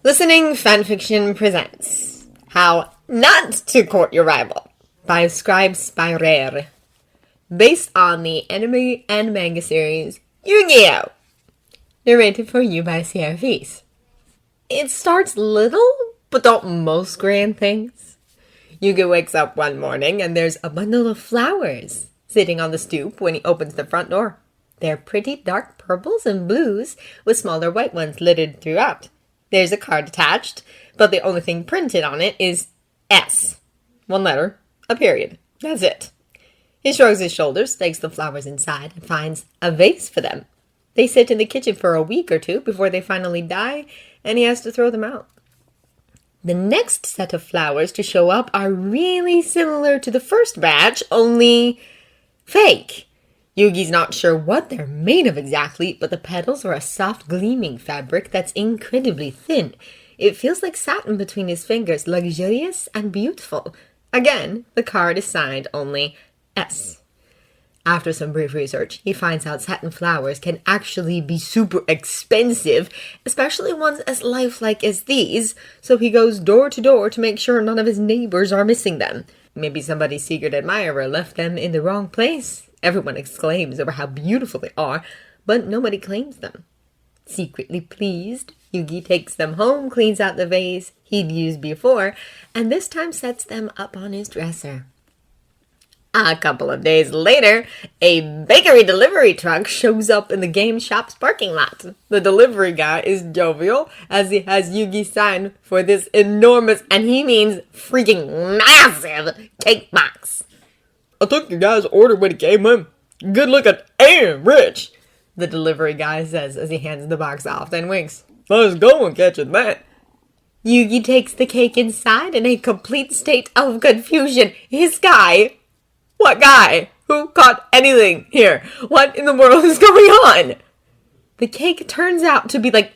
Listening Fanfiction presents How Not to Court Your Rival by Scribe Spyrer, based on the anime and manga series YuGiOh, narrated for you by Sierra Feast. It starts little, but don't most grand things. YuGiOh wakes up one morning and there's a bundle of flowers sitting on the stoop when he opens the front door. They're pretty dark purples and blues with smaller white ones littered throughout. There's a card attached, but the only thing printed on it is S. One letter, a period. That's it. He shrugs his shoulders, takes the flowers inside, and finds a vase for them. They sit in the kitchen for a week or two before they finally die, and he has to throw them out. The next set of flowers to show up are really similar to the first batch, only fake. Yugi's not sure what they're made of exactly, but the petals are a soft, gleaming fabric that's incredibly thin. It feels like satin between his fingers, luxurious and beautiful. Again, the card is signed only S. After some brief research, he finds out satin flowers can actually be super expensive, especially ones as lifelike as these, so he goes door to door to make sure none of his neighbors are missing them. Maybe somebody's secret admirer left them in the wrong place. Everyone exclaims over how beautiful they are, but nobody claims them. Secretly pleased, Yugi takes them home, cleans out the vase he'd used before, and this time sets them up on his dresser. A couple of days later, a bakery delivery truck shows up in the game shop's parking lot. The delivery guy is jovial, as he has Yugi sign for this enormous, and he means freaking massive, cake box. I took your guy's order when he came in. Good looking and rich, the delivery guy says as he hands the box off, then winks. Let's go and catch that. Yugi takes the cake inside in a complete state of confusion. His guy? What guy? Who caught anything here? What in the world is going on? The cake turns out to be like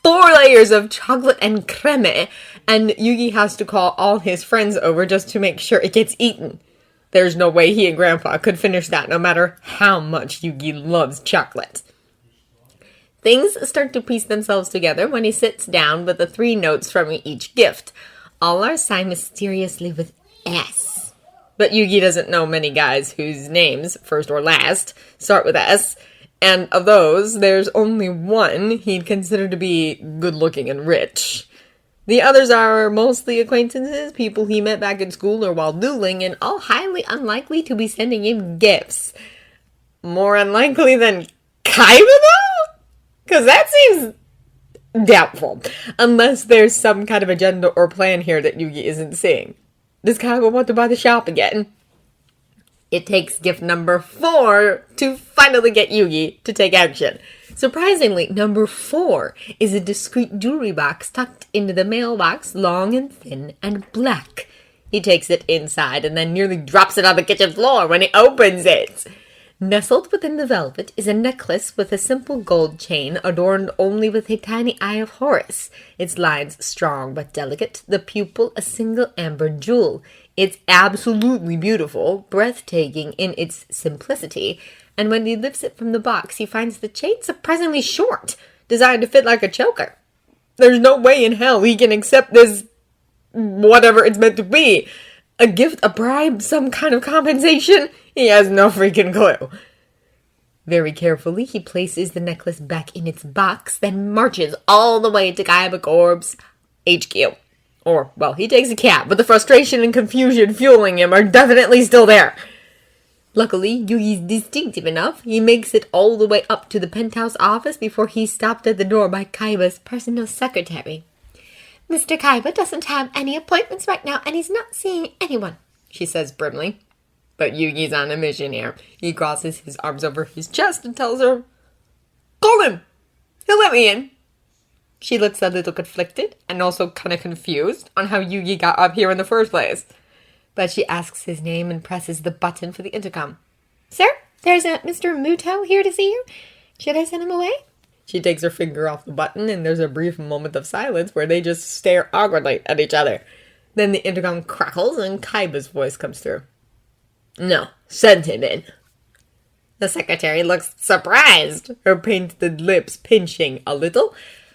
4 layers of chocolate and creme, and Yugi has to call all his friends over just to make sure it gets eaten. There's no way he and Grandpa could finish that no matter how much Yugi loves chocolate. Things start to piece themselves together when he sits down with the 3 notes from each gift. All are signed mysteriously with S. But Yugi doesn't know many guys whose names, first or last, start with S, and of those, there's only one he'd consider to be good-looking and rich. The others are mostly acquaintances, people he met back in school or while dueling, and all highly unlikely to be sending him gifts. More unlikely than Kaiba, though? Because that seems doubtful, unless there's some kind of agenda or plan here that Yugi isn't seeing. Does Kaiba want to buy the shop again? It takes gift number 4 to finally get Yugi to take action. Surprisingly, number 4 is a discreet jewelry box tucked into the mailbox, long and thin and black. He takes it inside and then nearly drops it on the kitchen floor when he opens it. Nestled within the velvet is a necklace with a simple gold chain adorned only with a tiny eye of Horus. Its lines strong but delicate, the pupil a single amber jewel. It's absolutely beautiful, breathtaking in its simplicity, and when he lifts it from the box, he finds the chain surprisingly short, designed to fit like a choker. There's no way in hell he can accept this, whatever it's meant to be. A gift, a bribe, some kind of compensation? He has no freaking clue. Very carefully, he places the necklace back in its box, then marches all the way to Kaiba Corp's HQ. Or, well, he takes a cab, but the frustration and confusion fueling him are definitely still there. Luckily, Yugi's distinctive enough. He makes it all the way up to the penthouse office before he's stopped at the door by Kaiba's personal secretary. Mr. Kaiba doesn't have any appointments right now, and he's not seeing anyone, she says primly. But Yugi's on a mission here. He crosses his arms over his chest and tells her, "Call him! He'll let me in." She looks a little conflicted and also kind of confused on how Yugi got up here in the first place. But she asks his name and presses the button for the intercom. "Sir, there's a Mr. Muto here to see you. Should I send him away?" She takes her finger off the button, and there's a brief moment of silence where they just stare awkwardly at each other. Then the intercom crackles, and Kaiba's voice comes through. "No, send him in." The secretary looks surprised, her painted lips pinching a little,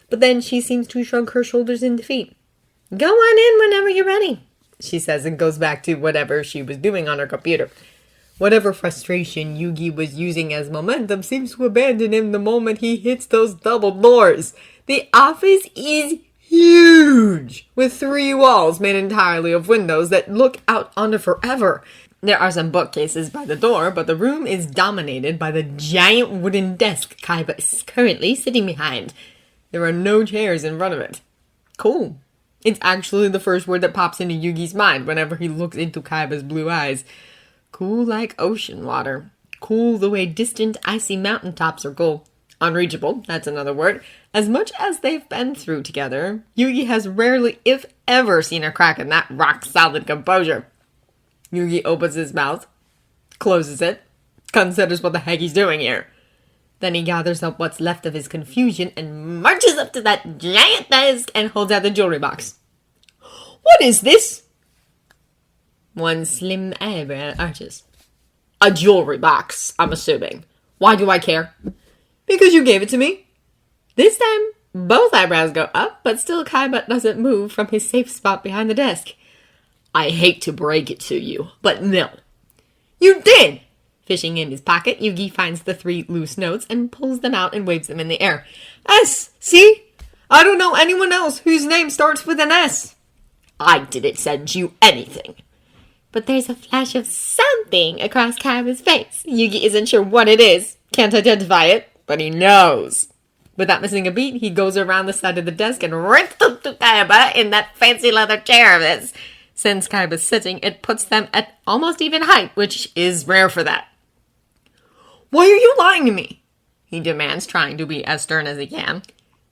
But then she seems to shrug her shoulders in defeat. Go on in whenever you're ready, she says, and goes back to whatever she was doing on her computer. Whatever frustration YuGi was using as momentum seems to abandon him the moment he hits those double doors. The office is huge, with 3 walls made entirely of windows that look out onto forever. There are some bookcases by the door, but the room is dominated by the giant wooden desk Kaiba is currently sitting behind. There are no chairs in front of it. Cool. It's actually the first word that pops into Yugi's mind whenever he looks into Kaiba's blue eyes. Cool like ocean water. Cool the way distant icy mountaintops are cool. Unreachable, that's another word. As much as they've been through together, Yugi has rarely, if ever, seen a crack in that rock-solid composure. Yugi opens his mouth, closes it, considers what the heck he's doing here. Then he gathers up what's left of his confusion and marches up to that giant desk and holds out the jewelry box. What is this? One slim eyebrow arches. A jewelry box, I'm assuming. Why do I care? Because you gave it to me. This time, both eyebrows go up, but still Kaiba doesn't move from his safe spot behind the desk. I hate to break it to you, but no. You did! Fishing in his pocket, Yugi finds the 3 loose notes and pulls them out and waves them in the air. S! See? I don't know anyone else whose name starts with an S. I didn't send you anything. But there's a flash of something across Kaiba's face. Yugi isn't sure what it is, can't identify it, but he knows. Without missing a beat, he goes around the side of the desk and rips up to Kaiba in that fancy leather chair of his. Since Kaiba's sitting, it puts them at almost even height, which is rare for that. Why are you lying to me? He demands, trying to be as stern as he can.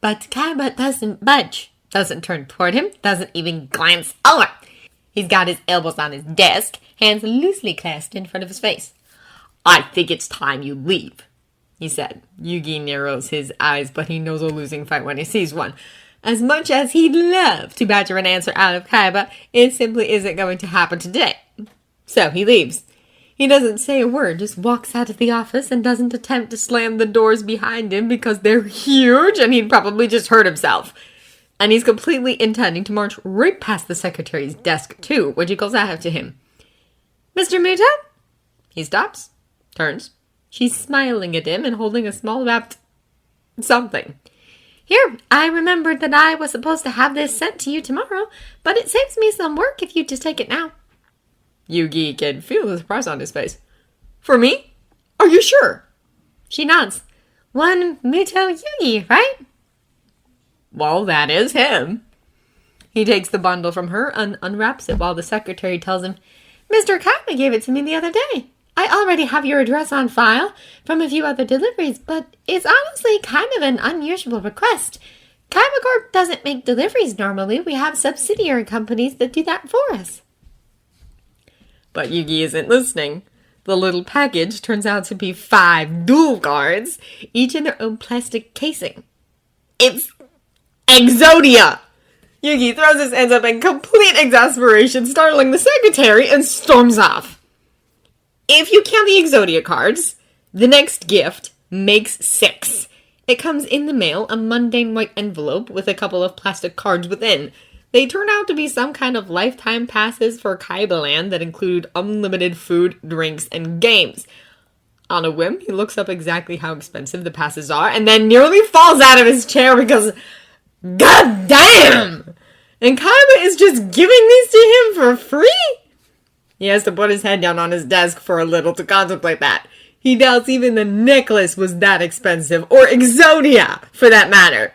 But Kaiba doesn't budge, doesn't turn toward him, doesn't even glance over. He's got his elbows on his desk, hands loosely clasped in front of his face. I think it's time you leave, he said. Yugi narrows his eyes, but he knows a losing fight when he sees one. As much as he'd love to badger an answer out of Kaiba, it simply isn't going to happen today. So he leaves. He doesn't say a word, just walks out of the office and doesn't attempt to slam the doors behind him because they're huge and he'd probably just hurt himself. And he's completely intending to march right past the secretary's desk, too, when she calls out to him. Mr. Muto? He stops, turns. She's smiling at him and holding a small wrapped something. Here, I remembered that I was supposed to have this sent to you tomorrow, but it saves me some work if you just take it now. Yugi can feel the surprise on his face. For me? Are you sure? She nods. One Muto Yugi, right? Well, that is him. He takes the bundle from her and unwraps it while the secretary tells him, Mr. Kaiba gave it to me the other day. I already have your address on file from a few other deliveries, but it's honestly kind of an unusual request. Kaiba Corp doesn't make deliveries normally. We have subsidiary companies that do that for us. But Yugi isn't listening. The little package turns out to be 5 dual cards, each in their own plastic casing. It's Exodia! Yugi throws his hands up in complete exasperation, startling the secretary, and storms off. If you count the Exodia cards, the next gift makes 6. It comes in the mail, a mundane white envelope with a couple of plastic cards within. They turn out to be some kind of lifetime passes for Kaiba Land that include unlimited food, drinks, and games. On a whim, he looks up exactly how expensive the passes are, and then nearly falls out of his chair because, god damn! And Kaiba is just giving these to him for free? He has to put his head down on his desk for a little to contemplate that. He doubts even the necklace was that expensive, or Exodia, for that matter.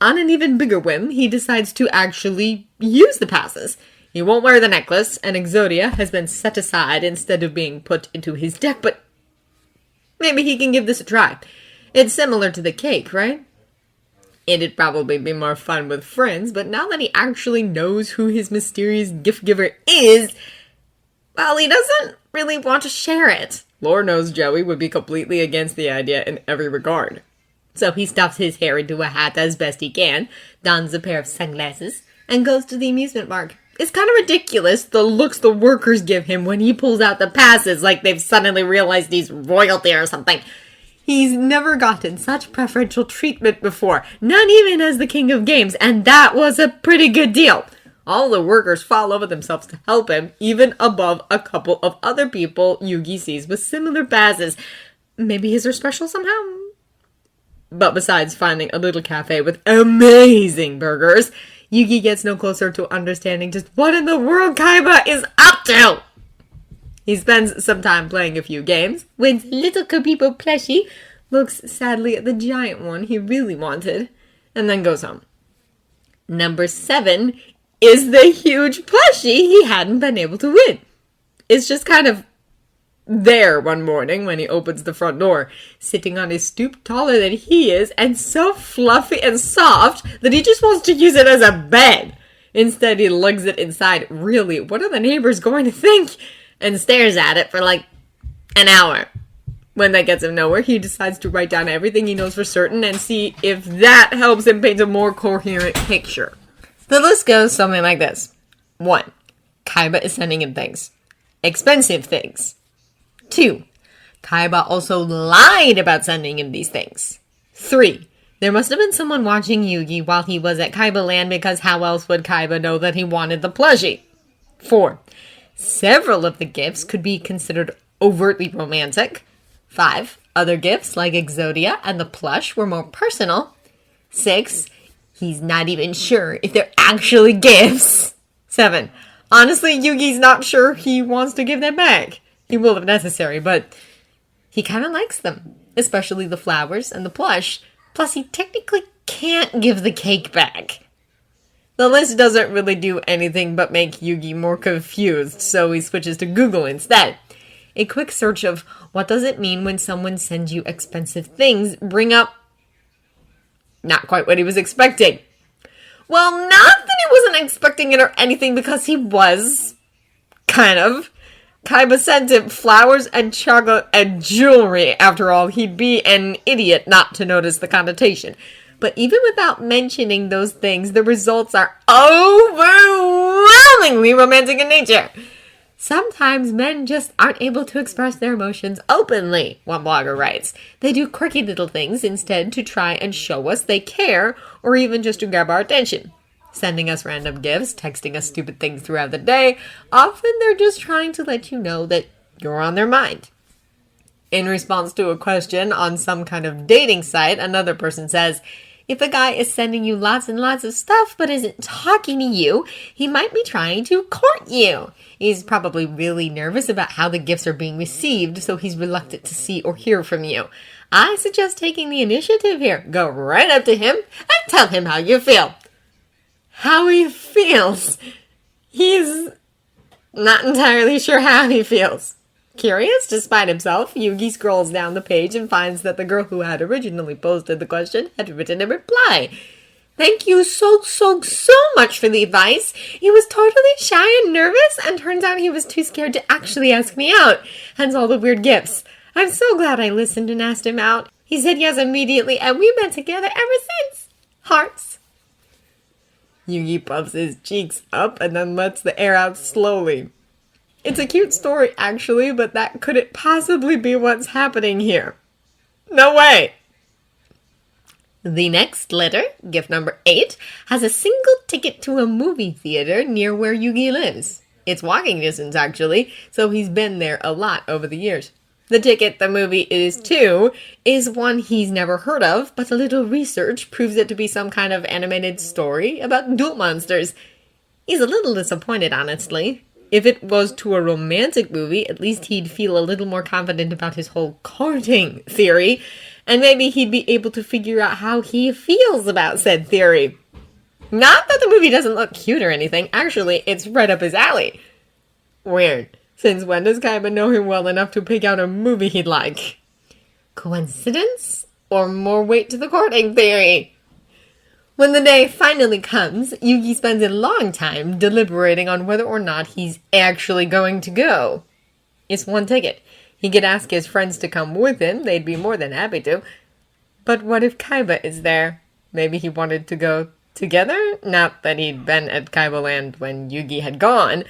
On an even bigger whim, he decides to actually use the passes. He won't wear the necklace, and Exodia has been set aside instead of being put into his deck, but maybe he can give this a try. It's similar to the cake, right? It'd probably be more fun with friends, but now that he actually knows who his mysterious gift giver is, well, he doesn't really want to share it. Lord knows Joey would be completely against the idea in every regard. So he stuffs his hair into a hat as best he can, dons a pair of sunglasses, and goes to the amusement park. It's kind of ridiculous, the looks the workers give him when he pulls out the passes like they've suddenly realized he's royalty or something. He's never gotten such preferential treatment before, not even as the king of games, and that was a pretty good deal. All the workers fall over themselves to help him, even above a couple of other people Yugi sees with similar passes. Maybe his are special somehow? But besides finding a little cafe with amazing burgers, Yugi gets no closer to understanding just what in the world Kaiba is up to. He spends some time playing a few games, wins little Kabibo plushie, looks sadly at the giant one he really wanted, and then goes home. Number 7 is the huge plushie he hadn't been able to win. It's just kind of there one morning when he opens the front door, sitting on a stoop taller than he is, and so fluffy and soft that he just wants to use it as a bed. Instead, he lugs it inside. Really, what are the neighbors going to think? And stares at it for like an hour. When that gets him nowhere, he decides to write down everything he knows for certain and see if that helps him paint a more coherent picture. The list goes something like this. 1. Kaiba is sending him things. Expensive things. 2. Kaiba also lied about sending him these things. 3. There must have been someone watching Yugi while he was at Kaiba Land because how else would Kaiba know that he wanted the plushie? 4. Several of the gifts could be considered overtly romantic. 5. Other gifts like Exodia and the plush were more personal. 6. He's not even sure if they're actually gifts. 7. Honestly, Yugi's not sure he wants to give them back. He will if necessary, but he kind of likes them, especially the flowers and the plush. Plus, he technically can't give the cake back. The list doesn't really do anything but make Yugi more confused, so he switches to Google instead. A quick search of what does it mean when someone sends you expensive things bring up not quite what he was expecting. Well, not that he wasn't expecting it or anything, because he was. Kind of. Kaiba sent him flowers and chocolate and jewelry. After all, he'd be an idiot not to notice the connotation. But even without mentioning those things, the results are overwhelmingly romantic in nature. Sometimes men just aren't able to express their emotions openly, one blogger writes. They do quirky little things instead to try and show us they care, or even just to grab our attention. Sending us random gifts, texting us stupid things throughout the day. Often they're just trying to let you know that you're on their mind. In response to a question on some kind of dating site, another person says, if a guy is sending you lots and lots of stuff but isn't talking to you, he might be trying to court you. He's probably really nervous about how the gifts are being received, so he's reluctant to see or hear from you. I suggest taking the initiative here. Go right up to him and tell him how you feel. How he feels. He's not entirely sure how he feels. Curious, despite himself, Yugi scrolls down the page and finds that the girl who had originally posted the question had written a reply. Thank you so much for the advice. He was totally shy and nervous, and turns out he was too scared to actually ask me out. Hence all the weird gifts. I'm so glad I listened and asked him out. He said yes immediately, and we've been together ever since. Hearts. Yugi puffs his cheeks up and then lets the air out slowly. It's a cute story, actually, but that couldn't possibly be what's happening here. No way! The next letter, gift number 8, has a single ticket to a movie theater near where Yugi lives. It's walking distance, actually, so he's been there a lot over the years. The ticket the movie is to is one he's never heard of, but a little research proves it to be some kind of animated story about duel monsters. He's a little disappointed, honestly. If it was to a romantic movie, at least he'd feel a little more confident about his whole courting theory, and maybe he'd be able to figure out how he feels about said theory. Not that the movie doesn't look cute or anything, actually, it's right up his alley. Weird. Since when does Kaiba know him well enough to pick out a movie he'd like? Coincidence? Or more weight to the courting theory? When the day finally comes, Yugi spends a long time deliberating on whether or not he's actually going to go. It's one ticket. He could ask his friends to come with him, they'd be more than happy to. But what if Kaiba is there? Maybe he wanted to go together? Not that he'd been at Kaiba Land when Yugi had gone.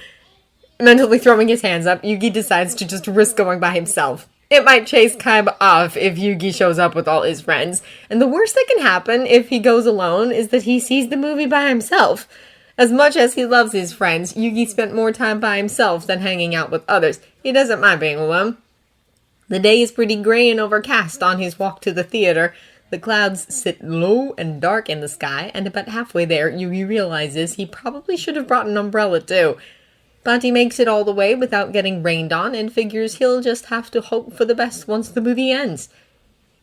Mentally throwing his hands up, Yugi decides to just risk going by himself. It might chase Kaiba off if Yugi shows up with all his friends, and the worst that can happen if he goes alone is that he sees the movie by himself. As much as he loves his friends, Yugi spent more time by himself than hanging out with others. He doesn't mind being alone. The day is pretty gray and overcast on his walk to the theater. The clouds sit low and dark in the sky, and about halfway there, Yugi realizes he probably should have brought an umbrella too. But he makes it all the way without getting rained on and figures he'll just have to hope for the best once the movie ends.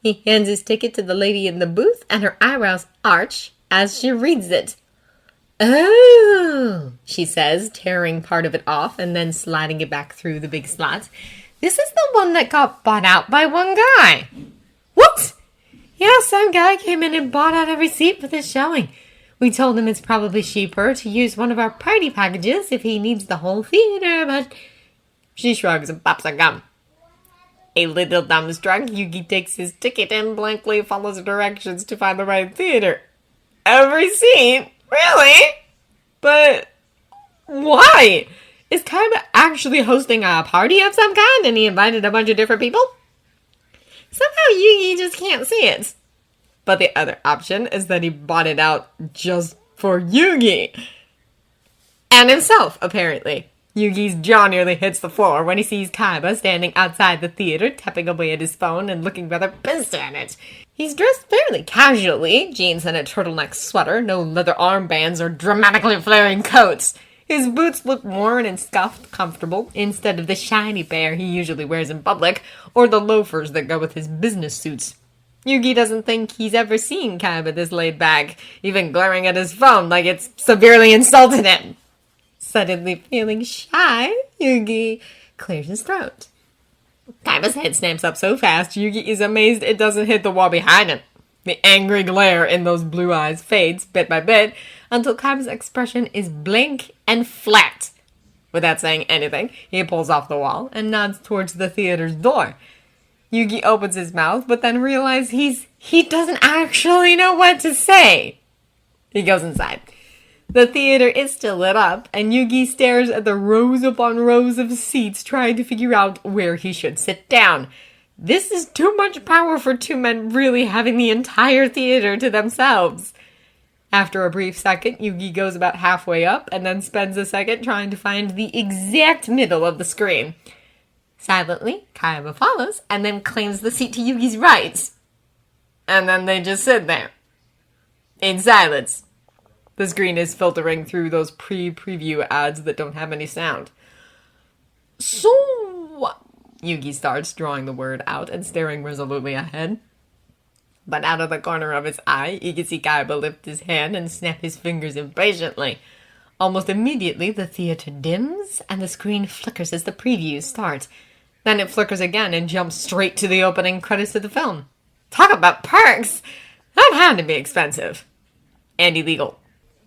He hands his ticket to the lady in the booth and her eyebrows arch as she reads it. "Oh," she says, tearing part of it off and then sliding it back through the big slot. "This is the one that got bought out by one guy." "What?" "Yeah, some guy came in and bought out every seat for this showing. We told him it's probably cheaper to use one of our party packages if he needs the whole theater, but..." She shrugs and pops a gum. A little dumbstruck, Yugi takes his ticket and blankly follows directions to find the right theater. Every seat? Really? But why? Is Kaiba actually hosting a party of some kind and he invited a bunch of different people? Somehow Yugi just can't see it. But the other option is that he bought it out just for Yugi. And himself, apparently. Yugi's jaw nearly hits the floor when he sees Kaiba standing outside the theater, tapping away at his phone and looking rather pissed at it. He's dressed fairly casually, jeans and a turtleneck sweater, no leather armbands or dramatically flaring coats. His boots look worn and scuffed comfortable, instead of the shiny pair he usually wears in public, or the loafers that go with his business suits. Yugi doesn't think he's ever seen Kaiba this laid back, even glaring at his phone like it's severely insulted him. Suddenly feeling shy, Yugi clears his throat. Kaiba's head snaps up so fast, Yugi is amazed it doesn't hit the wall behind him. The angry glare in those blue eyes fades bit by bit until Kaiba's expression is blank and flat. Without saying anything, he pulls off the wall and nods towards the theater's door. Yugi opens his mouth, but then realizes he doesn't actually know what to say. He goes inside. The theater is still lit up, and Yugi stares at the rows upon rows of seats trying to figure out where he should sit down. This is too much power for two men really having the entire theater to themselves. After a brief second, Yugi goes about halfway up, and then spends a second trying to find the exact middle of the screen. Silently, Kaiba follows, and then claims the seat to Yugi's right. And then they just sit there. In silence. The screen is filtering through those pre-preview ads that don't have any sound. "So what?" Yugi starts, drawing the word out and staring resolutely ahead. But out of the corner of his eye, you can see Kaiba lift his hand and snap his fingers impatiently. Almost immediately, the theater dims, and the screen flickers as the previews start. Then it flickers again and jumps straight to the opening credits of the film. Talk about perks! That had to be expensive. And illegal.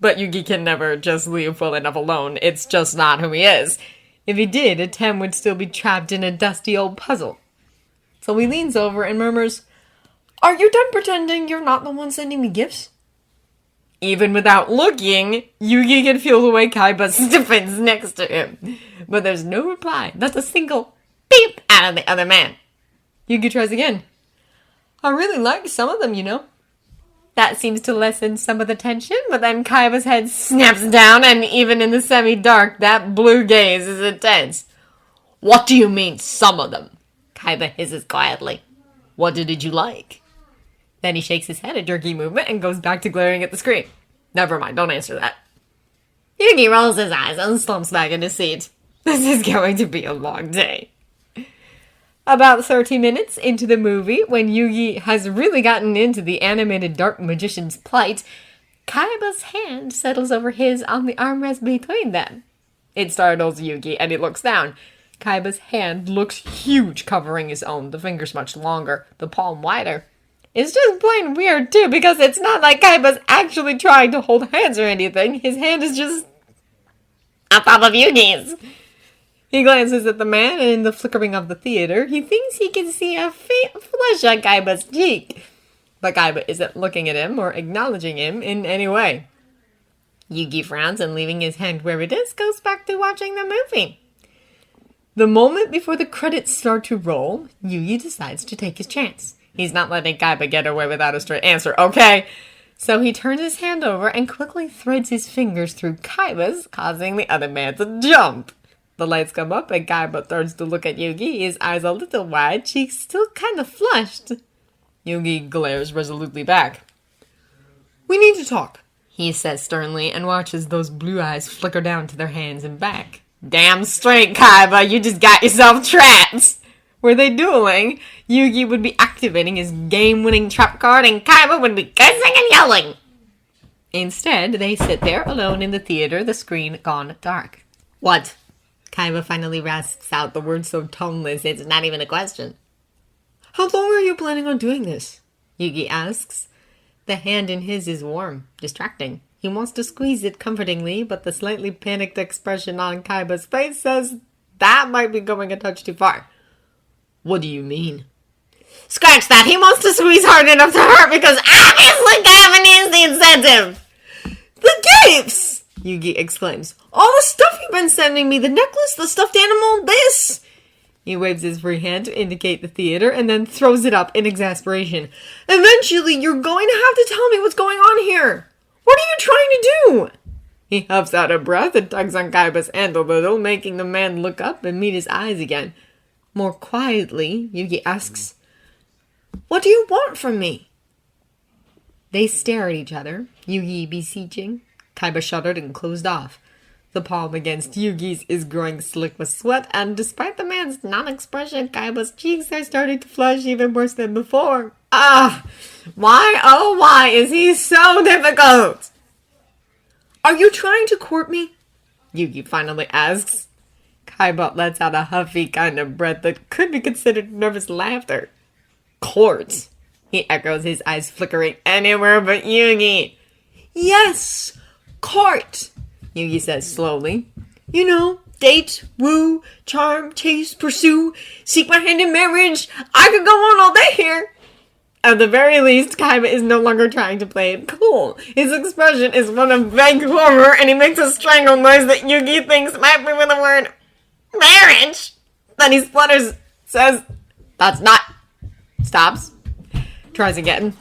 But Yugi can never just leave well enough alone. It's just not who he is. If he did, a Tem would still be trapped in a dusty old puzzle. So he leans over and murmurs, "Are you done pretending you're not the one sending me gifts?" Even without looking, Yugi can feel the way Kaiba stiffens next to him. But there's no reply. Not a single beep out of the other man. Yugi tries again. "I really like some of them, you know." That seems to lessen some of the tension, but then Kaiba's head snaps down, and even in the semi-dark, that blue gaze is intense. "What do you mean, some of them?" Kaiba hisses quietly. "What did you like?" Then he shakes his head, a jerky movement, and goes back to glaring at the screen. Never mind, don't answer that. Yugi rolls his eyes and slumps back in his seat. This is going to be a long day. About 30 minutes into the movie, when Yugi has really gotten into the animated dark magician's plight, Kaiba's hand settles over his on the armrest between them. It startles Yugi, and he looks down. Kaiba's hand looks huge, covering his own, the fingers much longer, the palm wider. It's just plain weird, too, because it's not like Kaiba's actually trying to hold hands or anything. His hand is just on top of Yugi's. He glances at the man, and in the flickering of the theater, he thinks he can see a faint flush on Kaiba's cheek. But Kaiba isn't looking at him or acknowledging him in any way. Yugi frowns and, leaving his hand where it is, goes back to watching the movie. The moment before the credits start to roll, Yugi decides to take his chance. He's not letting Kaiba get away without a straight answer, okay? So he turns his hand over and quickly threads his fingers through Kaiba's, causing the other man to jump. The lights come up and Kaiba turns to look at Yugi, his eyes a little wide, cheeks still kind of flushed. Yugi glares resolutely back. We need to talk, he says sternly and watches those blue eyes flicker down to their hands and back. Damn straight, Kaiba, you just got yourself trapped! Were they dueling, Yugi would be activating his game-winning trap card and Kaiba would be cursing and yelling. Instead, they sit there alone in the theater, the screen gone dark. What? Kaiba finally rasps out the word so toneless it's not even a question. How long are you planning on doing this? Yugi asks. The hand in his is warm, distracting. He wants to squeeze it comfortingly, but the slightly panicked expression on Kaiba's face says that might be going a touch too far. What do you mean? Scratch that! He wants to squeeze hard enough to hurt because obviously Kaiba needs the incentive! The gifts! Yugi exclaims. All the stuff you've been sending me, the necklace, the stuffed animal, this! He waves his free hand to indicate the theater and then throws it up in exasperation. Eventually, you're going to have to tell me what's going on here. What are you trying to do? He huffs out a breath and tugs on Kaiba's hand a little, making the man look up and meet his eyes again. More quietly, Yugi asks, What do you want from me? They stare at each other, Yugi beseeching. Kaiba shuddered and closed off. The palm against Yugi's is growing slick with sweat, and despite the man's non-expression, Kaiba's cheeks are starting to flush even worse than before. Why, oh why is he so difficult? Are you trying to court me? Yugi finally asks. Kaiba lets out a huffy kind of breath that could be considered nervous laughter. Court? He echoes, his eyes flickering anywhere but Yugi. Yes, court, Yugi says slowly. You know, date, woo, charm, chase, pursue, seek my hand in marriage. I could go on all day here. At the very least, Kaiba is no longer trying to play it cool. His expression is one of vague horror, and he makes a strangle noise that Yugi thinks might be with the word marriage. Then he splutters, says, That's not... Stops. Tries again.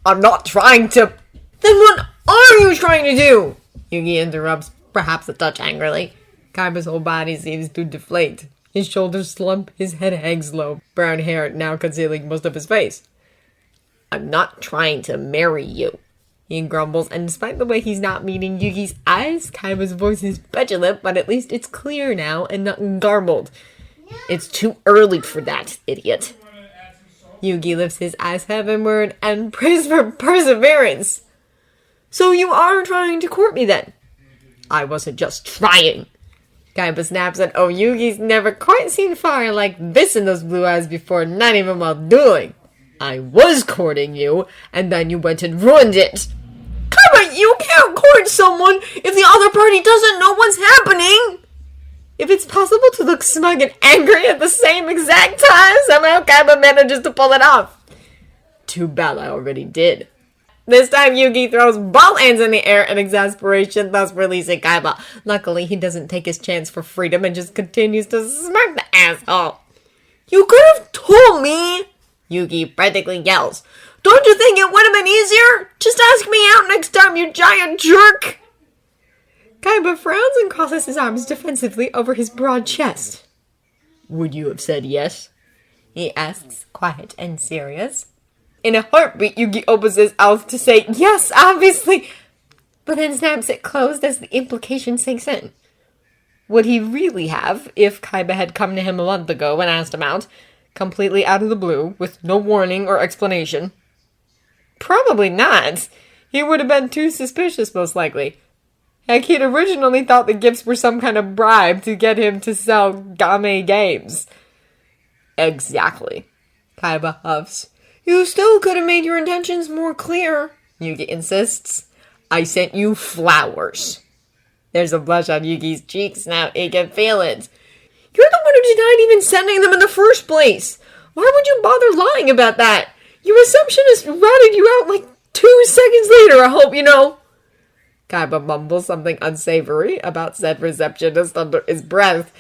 I'm not trying to... Then what are you trying to do? Yugi interrupts, perhaps a touch angrily. Kaiba's whole body seems to deflate. His shoulders slump, his head hangs low, brown hair now concealing most of his face. I'm not trying to marry you, he grumbles, and despite the way he's not meeting Yugi's eyes, Kaiba's voice is petulant, but at least it's clear now and not garbled. It's too early for that, idiot. Yugi lifts his eyes heavenward and prays for perseverance. So you are trying to court me then? I wasn't just trying. Kaiba snaps, and Yugi's never quite seen fire like this in those blue eyes before, not even while dueling. I was courting you, and then you went and ruined it. Kaiba, you can't court someone if the other party doesn't know what's happening. If it's possible to look smug and angry at the same exact time, somehow Kaiba manages to pull it off. Too bad I already did. This time Yugi throws both hands in the air in exasperation, thus releasing Kaiba. Luckily, he doesn't take his chance for freedom and just continues to smirk the asshole. You could have told me, Yugi practically yells. Don't you think it would have been easier? Just ask me out next time, you giant jerk! Kaiba frowns and crosses his arms defensively over his broad chest. Would you have said yes? He asks, quiet and serious. In a heartbeat, Yugi opens his mouth to say, yes, obviously, but then snaps it closed as the implication sinks in. Would he really have, if Kaiba had come to him a month ago and asked him out, completely out of the blue, with no warning or explanation? Probably not. He would have been too suspicious, most likely. Heck, he'd originally thought the gifts were some kind of bribe to get him to sell game games. Exactly. Kaiba huffs. You still could have made your intentions more clear, Yugi insists. I sent you flowers. There's a blush on Yugi's cheeks now. He can feel it. You're the one who denied even sending them in the first place. Why would you bother lying about that? Your receptionist routed you out like 2 seconds later, I hope you know. Kaiba mumbles something unsavory about said receptionist under his breath.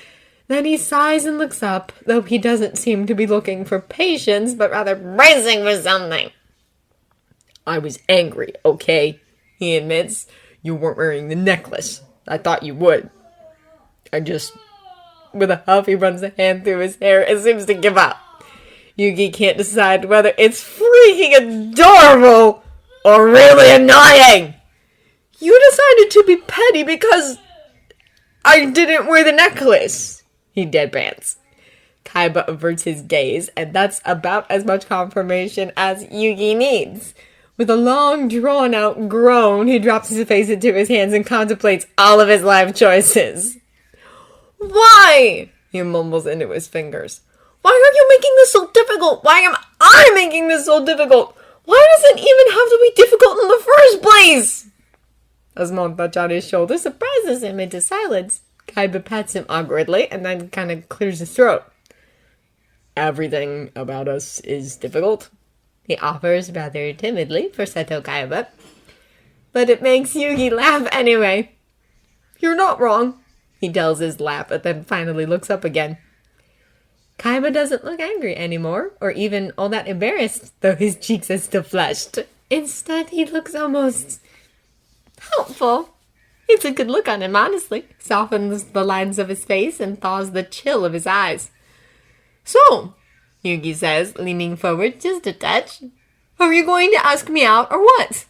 Then he sighs and looks up, though he doesn't seem to be looking for patience, but rather bracing for something. I was angry, okay? He admits. You weren't wearing the necklace. I thought you would. With a huff, he runs a hand through his hair and seems to give up. Yugi can't decide whether it's freaking adorable or really annoying. You decided to be petty because I didn't wear the necklace, he deadpans. Kaiba averts his gaze, and that's about as much confirmation as Yugi needs. With a long, drawn-out groan, he drops his face into his hands and contemplates all of his life choices. Why? He mumbles into his fingers. Why are you making this so difficult? Why am I making this so difficult? Why does it even have to be difficult in the first place? A small touch on his shoulder surprises him into silence. Kaiba pats him awkwardly and then kind of clears his throat. Everything about us is difficult, he offers rather timidly for Seto Kaiba. But it makes Yugi laugh anyway. You're not wrong, he tells his laugh, but then finally looks up again. Kaiba doesn't look angry anymore, or even all that embarrassed, though his cheeks are still flushed. Instead, he looks almost helpful. It's a good look on him, honestly. Softens the lines of his face and thaws the chill of his eyes. So, Yugi says, leaning forward just a touch. Are you going to ask me out, or what?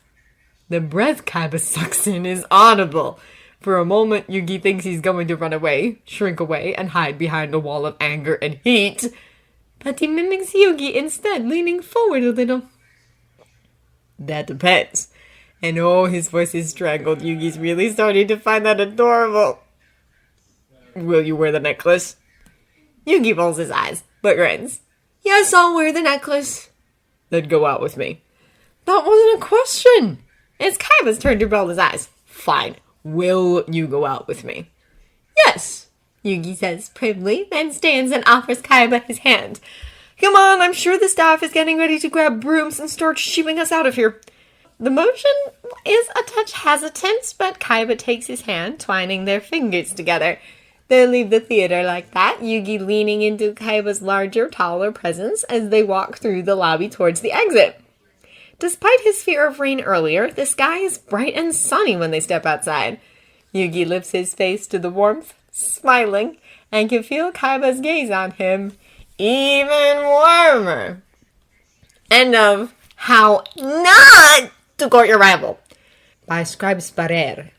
The breath Kaiba sucks in is audible. For a moment, Yugi thinks he's going to run away, shrink away, and hide behind a wall of anger and heat. But he mimics Yugi instead, leaning forward a little. That depends. And oh, his voice is strangled. Yugi's really starting to find that adorable. Will you wear the necklace? Yugi rolls his eyes, but grins. Yes, I'll wear the necklace. Then go out with me. That wasn't a question. It's Kaiba's turn to roll his eyes. Fine. Will you go out with me? Yes, Yugi says primly, then stands and offers Kaiba his hand. Come on, I'm sure the staff is getting ready to grab brooms and start shooing us out of here. The motion is a touch hesitant, but Kaiba takes his hand, twining their fingers together. They leave the theater like that, Yugi leaning into Kaiba's larger, taller presence as they walk through the lobby towards the exit. Despite his fear of rain earlier, the sky is bright and sunny when they step outside. Yugi lifts his face to the warmth, smiling, and can feel Kaiba's gaze on him even warmer. End of How Not to Court Your Rival by Scribes Barrer.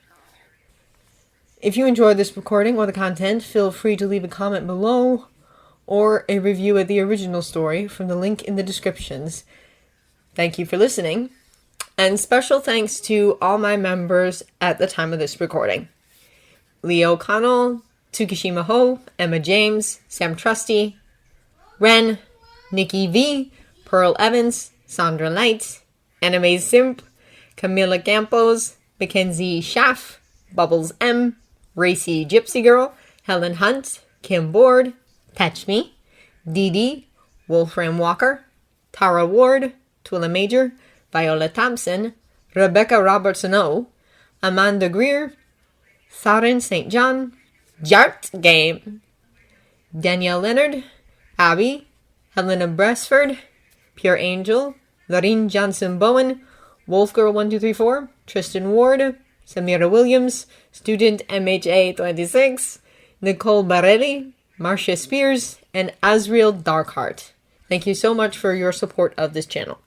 If you enjoyed this recording or the content, feel free to leave a comment below or a review of the original story from the link in the descriptions. Thank you for listening, and special thanks to all my members at the time of this recording. Leo O'Connell, Tsukishima Ho, Emma James, Sam Trusty, Ren, Nikki V, Pearl Evans, Sandra Knight, Anime Simp, Camila Campos, Mackenzie Schaff, Bubbles M, Racy Gypsy Girl, Helen Hunt, Kim Board, Patch Me, Dee Wolfram Walker, Tara Ward, Twila Major, Viola Thompson, Rebecca Robertson-O, Amanda Greer, Saren St. John, Jart Game, Danielle Leonard, Abby, Helena Bressford, Pure Angel, Lorraine Johnson Bowen, Wolfgirl1234, Tristan Ward, Samira Williams, Student MHA26, Nicole Barelli, Marcia Spears, and Azriel Darkheart. Thank you so much for your support of this channel.